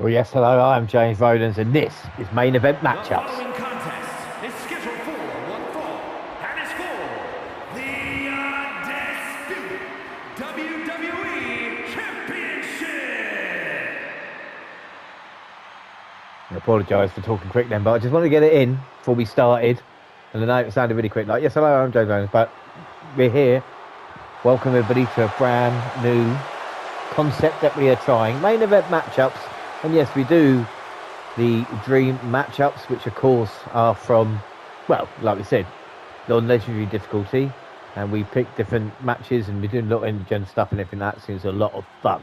Well, yes, hello, I'm James Rodens, and this is Main Event The Matchups. following contest is scheduled for one fall and is for the undisputed WWE Championship. I apologise for talking quick then, but I just wanted to get it in before we started. And I know it sounded really quick, like, yes, hello, I'm James Rodens, but we're here. Welcome everybody to a brand new concept that we are trying. Main Event Matchups, and yes, we do the dream matchups, which of course are from, well, like we said, non-legendary difficulty, and we pick different matches and we're doing a lot of engine stuff and everything. That seems a lot of fun,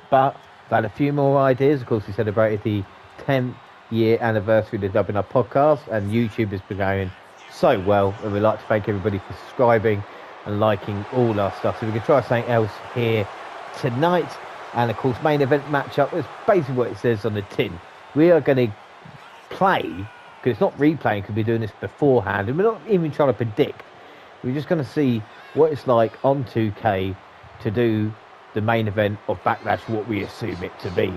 but I've had a few more ideas. Of course, we celebrated the 10th year anniversary of the WNR podcast, and YouTube has been going so well, and we'd like to thank everybody for subscribing and liking all our stuff. So we can try something else here tonight, and of course, main event matchup is basically what it says on the tin. We are going to play, because it's not replaying, because we're doing this beforehand, and we're not even trying to predict. We're just going to see what it's like on 2K to do the main event of Backlash, what we assume it to be,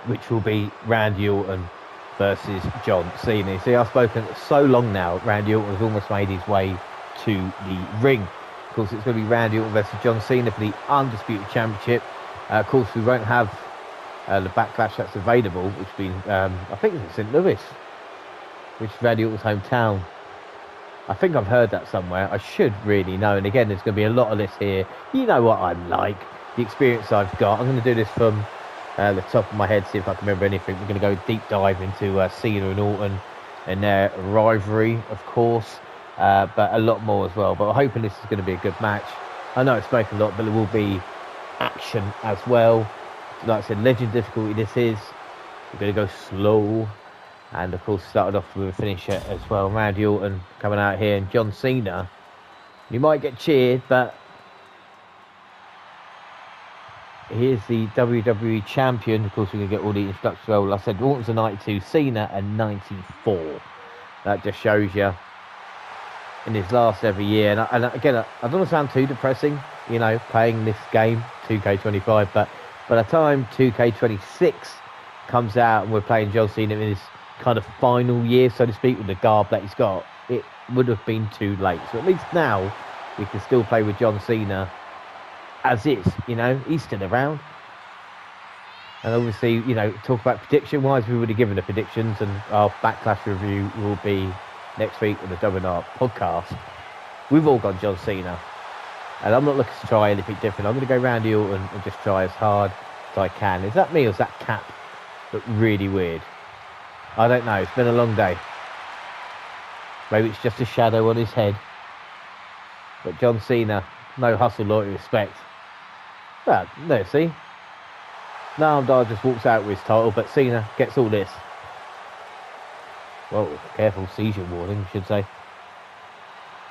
which will be Randy Orton versus John Cena. You see, I've spoken so long now, Randy Orton has almost made his way to the ring. Of course, it's going to be Randy Orton versus John Cena for the Undisputed Championship. Of course, we won't have the Backlash that's available, which has been, I think it's in St. Louis, which is Randy Orton's hometown. I think I've heard that somewhere. I should really know. And again, there's going to be a lot of this here. You know what I'm like, the experience I've got. I'm going to do this from the top of my head, see if I can remember anything. We're going to go deep dive into Cena and Orton and their rivalry, of course, but a lot more as well. But I'm hoping this is going to be a good match. I know it's spoken a lot, but there will be action as well. Like I said, legend difficulty this is. We're going to go slow. And of course, started off with a finisher as well. Randy Orton coming out here, and John Cena. You might get cheered, but he is the WWE champion. Of course, we're going to get all the instructions. Well, like I said, Orton's a 92, Cena a 94. That just shows you in his last every year. And again, I don't want to sound too depressing, you know, playing this game, 2K25, but by the time 2K26 comes out and we're playing John Cena in his kind of final year, so to speak, with the garb that he's got, it would have been too late. So at least now we can still play with John Cena as is, you know, he's still around. And obviously, you know, talk about prediction wise, we would have given the predictions, and our Backlash review will be next week with the WNR podcast. We've all gone John Cena, and I'm not looking to try anything different. I'm going to go Randy Orton and just try as hard as I can. Is that me, or is that cap look really weird? I don't know. It's been a long day. Maybe it's just a shadow on his head. But John Cena, no hustle, loyalty, respect. Well, no, see? Now Dar just walks out with his title, but Cena gets all this. Whoa, careful, seizure warning, I should say.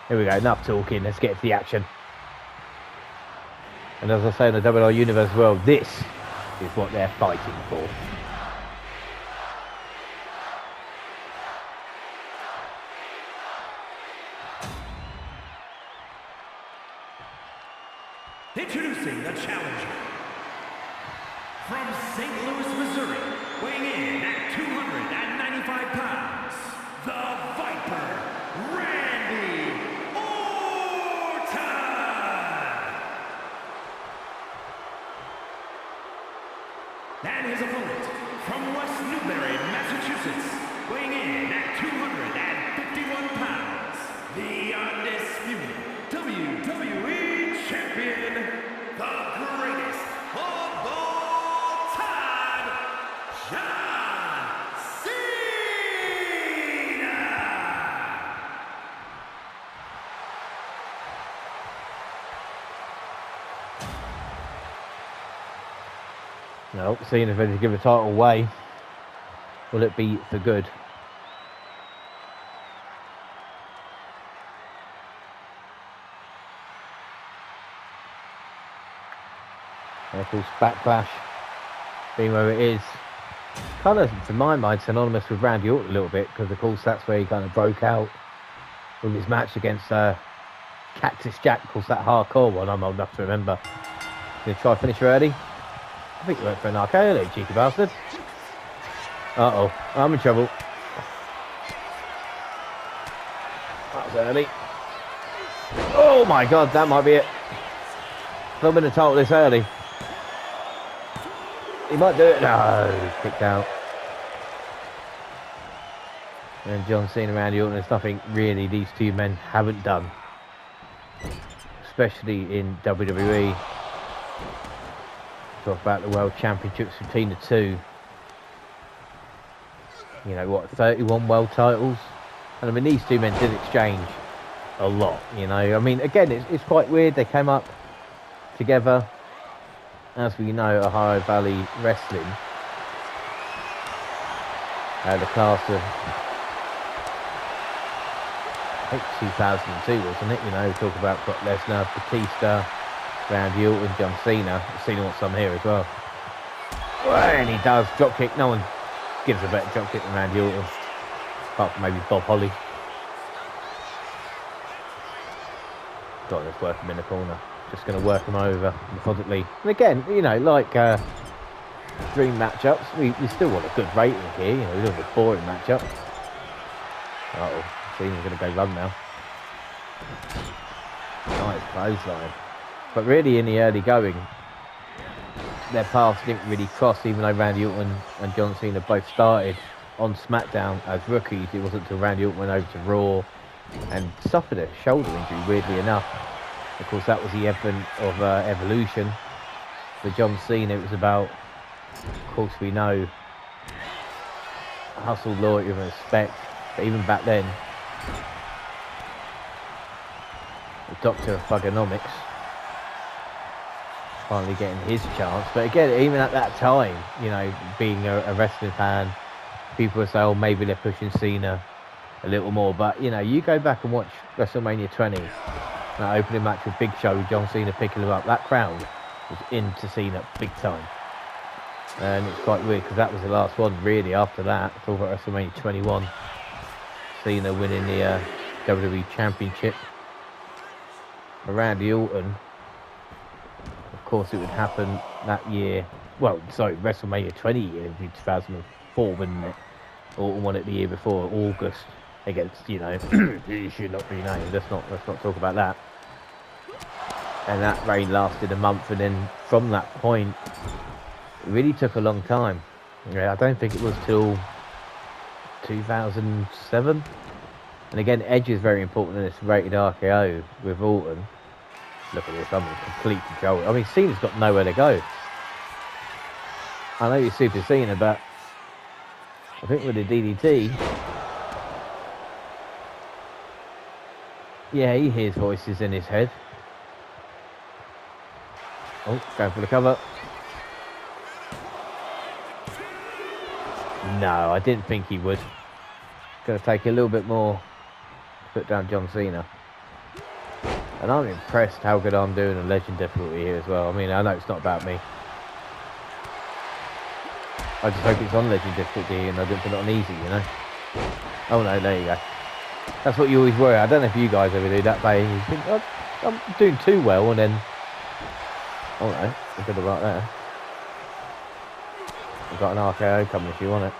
Here we go, enough talking, let's get to the action. And as I say in the WNR universe as well, this is what they're fighting for. Introducing the challenger from St. Louis, Missouri, weighing in at 295 pounds, the Viper, Randy Orton. And his opponent from West Newbury, Massachusetts, weighing in at 251 pounds, the undisputed WWE Champion, the greatest of all time, John Cena! No, Cena's ready to give the title away. Will it be for good? And of course, Backlash being where it is, kind of, to my mind, synonymous with Randy Orton a little bit, because of course that's where he kind of broke out with his match against Cactus Jack. Of course, that hardcore one, I'm old enough to remember. Gonna try finish early. I think he went for an RKO, cheeky bastard. Uh-oh. I'm in trouble. That's early. Oh my God, that might be it. Filming the title this early. He might do it. No, kicked out. And John Cena, Randy Orton, there's nothing really these two men haven't done. Especially in WWE. Talk about the World Championships between the two. You know, what, 31 world titles? And I mean, these two men did exchange a lot, you know. I mean, again, it's quite weird. They came up together, as we know, Ohio Valley Wrestling. The class of, I think 2002, wasn't it? You know, talk about Brock Lesnar, Batista, Randy Orton, John Cena. Cena wants some here as well. And he does. Drop kick. No one gives a better drop kick than Randy Orton. Apart from maybe Bob Holly. Got to just work him in the corner. Just going to work him over methodically. And again, you know, like dream matchups, we still want a good rating here. You know, we don't want a boring matchup. Uh-oh. Cena's going to go run now. Nice clothesline. But really, in the early going, their paths didn't really cross, even though Randy Orton and John Cena both started on SmackDown as rookies. It wasn't until Randy Orton went over to Raw and suffered a shoulder injury, weirdly enough. Of course, that was the advent of Evolution. For John Cena, it was about, of course, we know, hustle, loyalty, and respect. But even back then, the Doctor of Thugonomics finally getting his chance. But again, even at that time, you know, being a wrestling fan, people would say, oh, maybe they're pushing Cena a little more. But, you know, you go back and watch WrestleMania 20, that opening match with Big Show, John Cena picking him up, that crowd was into Cena big time. And it's quite weird because that was the last one, really, after that. Talk about WrestleMania 21. Cena winning the WWE Championship. For Randy Orton, of course, it would happen that year. Well, sorry, WrestleMania 20 year, it'd be 2004, wouldn't it? Orton won it the year before, August, against, you know, he should not be named. Let's not talk about that. And that reign lasted a month, and then from that point, it really took a long time. Yeah, I don't think it was till 2007. And again, Edge is very important in this rated RKO with Orton. Look at this, I'm in complete control. I mean, Cena's got nowhere to go. I know you're Super Cena, but I think with the DDT, yeah, he hears voices in his head. Oh, going for the cover. No, I didn't think he would. Going to take a little bit more to put down John Cena. And I'm impressed how good I'm doing on legend difficulty here as well. I mean, I know it's not about me. I just hope it's on legend difficulty and I didn't put it on easy, you know. Oh no, there you go. That's what you always worry. I don't know if you guys ever do that, but you think, oh, I'm doing too well, and then, oh no, I got it right there. I've got an RKO coming if you want it.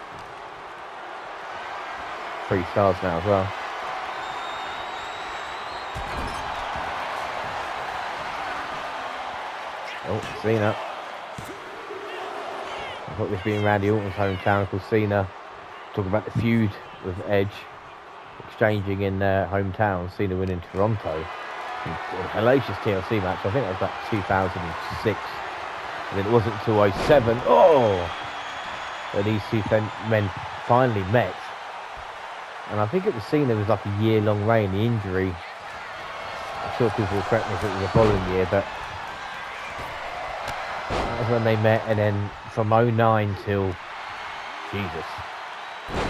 3 stars now as well. Oh, Cena. I thought this being Randy Orton's hometown, called Cena. Talking about the feud with Edge, exchanging in their hometown. Cena winning Toronto. A hellacious TLC match. I think that was about 2006. And then it wasn't until 07. Oh! That these two men finally met. And I think it was Cena was like a year-long reign. The injury, I'm sure people will correct me if it was the following year, but that was when they met. And then from 09 till, Jesus,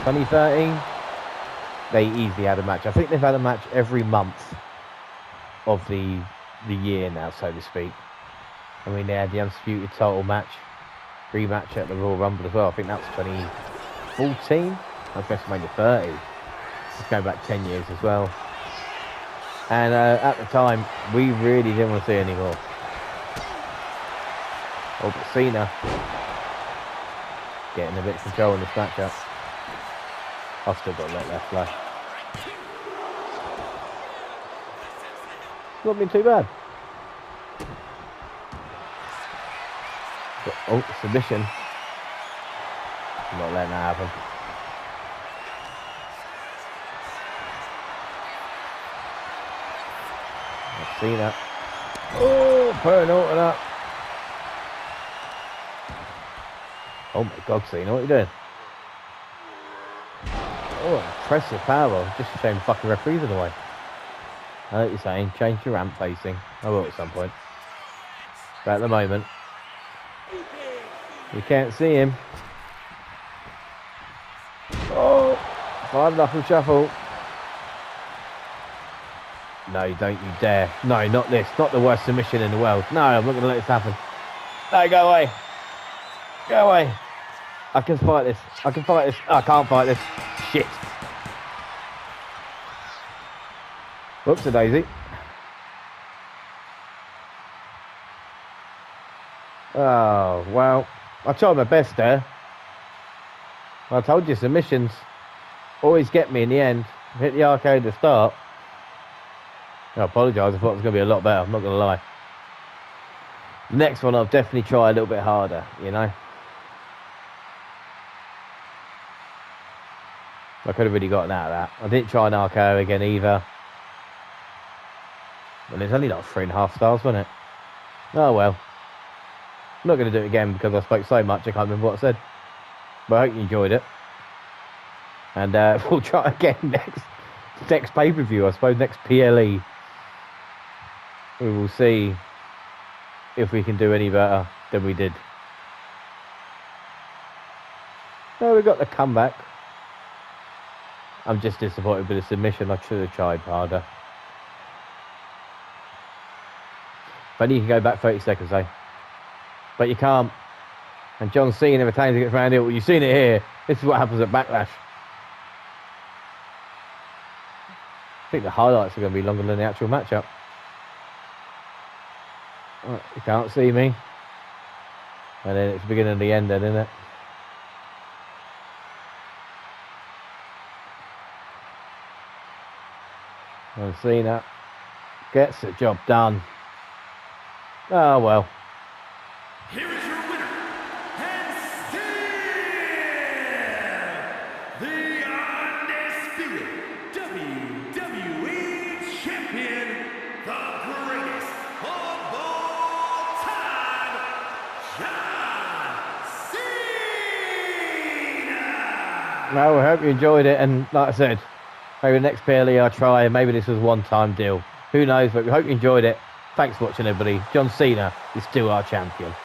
2013, they easily had a match. I think they've had a match every month of the year now, so to speak. I mean, they had the Undisputed title match, rematch at the Royal Rumble as well. I think that was 2014. That's WrestleMania 30. It's going back 10 years as well. And at the time, we really didn't want to see any more. Oh, but Cena getting a bit of control in this matchup. I've still got a lot left though. Not been too bad. But, oh, submission. I'm not letting that happen. Cena. Oh, putting Orton up. Oh my God, Cena, what are you doing? Oh, impressive power. Just a shame fucking referees in the way. I know what you're saying. Change your ramp facing. I will at some point. But at the moment, you can't see him. Oh, 5 knuckle shuffle. No, you don't, you dare. No, not this. Not the worst submission in the world. No, I'm not going to let this happen. No, go away. Go away. I can fight this. I can fight this. I can't fight this. Shit. Whoops, a daisy. Oh, well, I tried my best there. I told you, submissions always get me in the end. Hit the arcade to start. I apologise, I thought it was going to be a lot better, I'm not going to lie. The next one I'll definitely try a little bit harder, you know. I could have really gotten out of that. I didn't try an RKO again either. And it's only like 3.5 stars, wasn't it? Oh well. I'm not going to do it again because I spoke so much I can't remember what I said. But I hope you enjoyed it. And we'll try again next pay-per-view, I suppose, next PLE. We will see if we can do any better than we did. Oh, we got the comeback. I'm just disappointed with the submission. I should have tried harder. But you can go back 30 seconds, though. But you can't. And John Cena retains against Randy Orton. Well, you've seen it here. This is what happens at Backlash. I think the highlights are going to be longer than the actual matchup. Oh, you can't see me. And then it's the beginning of the end then, isn't it? And Cena gets the job done. Oh well. Here is your winner, and still the undisputed WWE Champion, the greatest of all time, John Cena! Well, I hope you enjoyed it, and like I said, maybe the next PLE I'll try, and maybe this was a one-time deal. Who knows, but we hope you enjoyed it. Thanks for watching, everybody. John Cena is still our champion.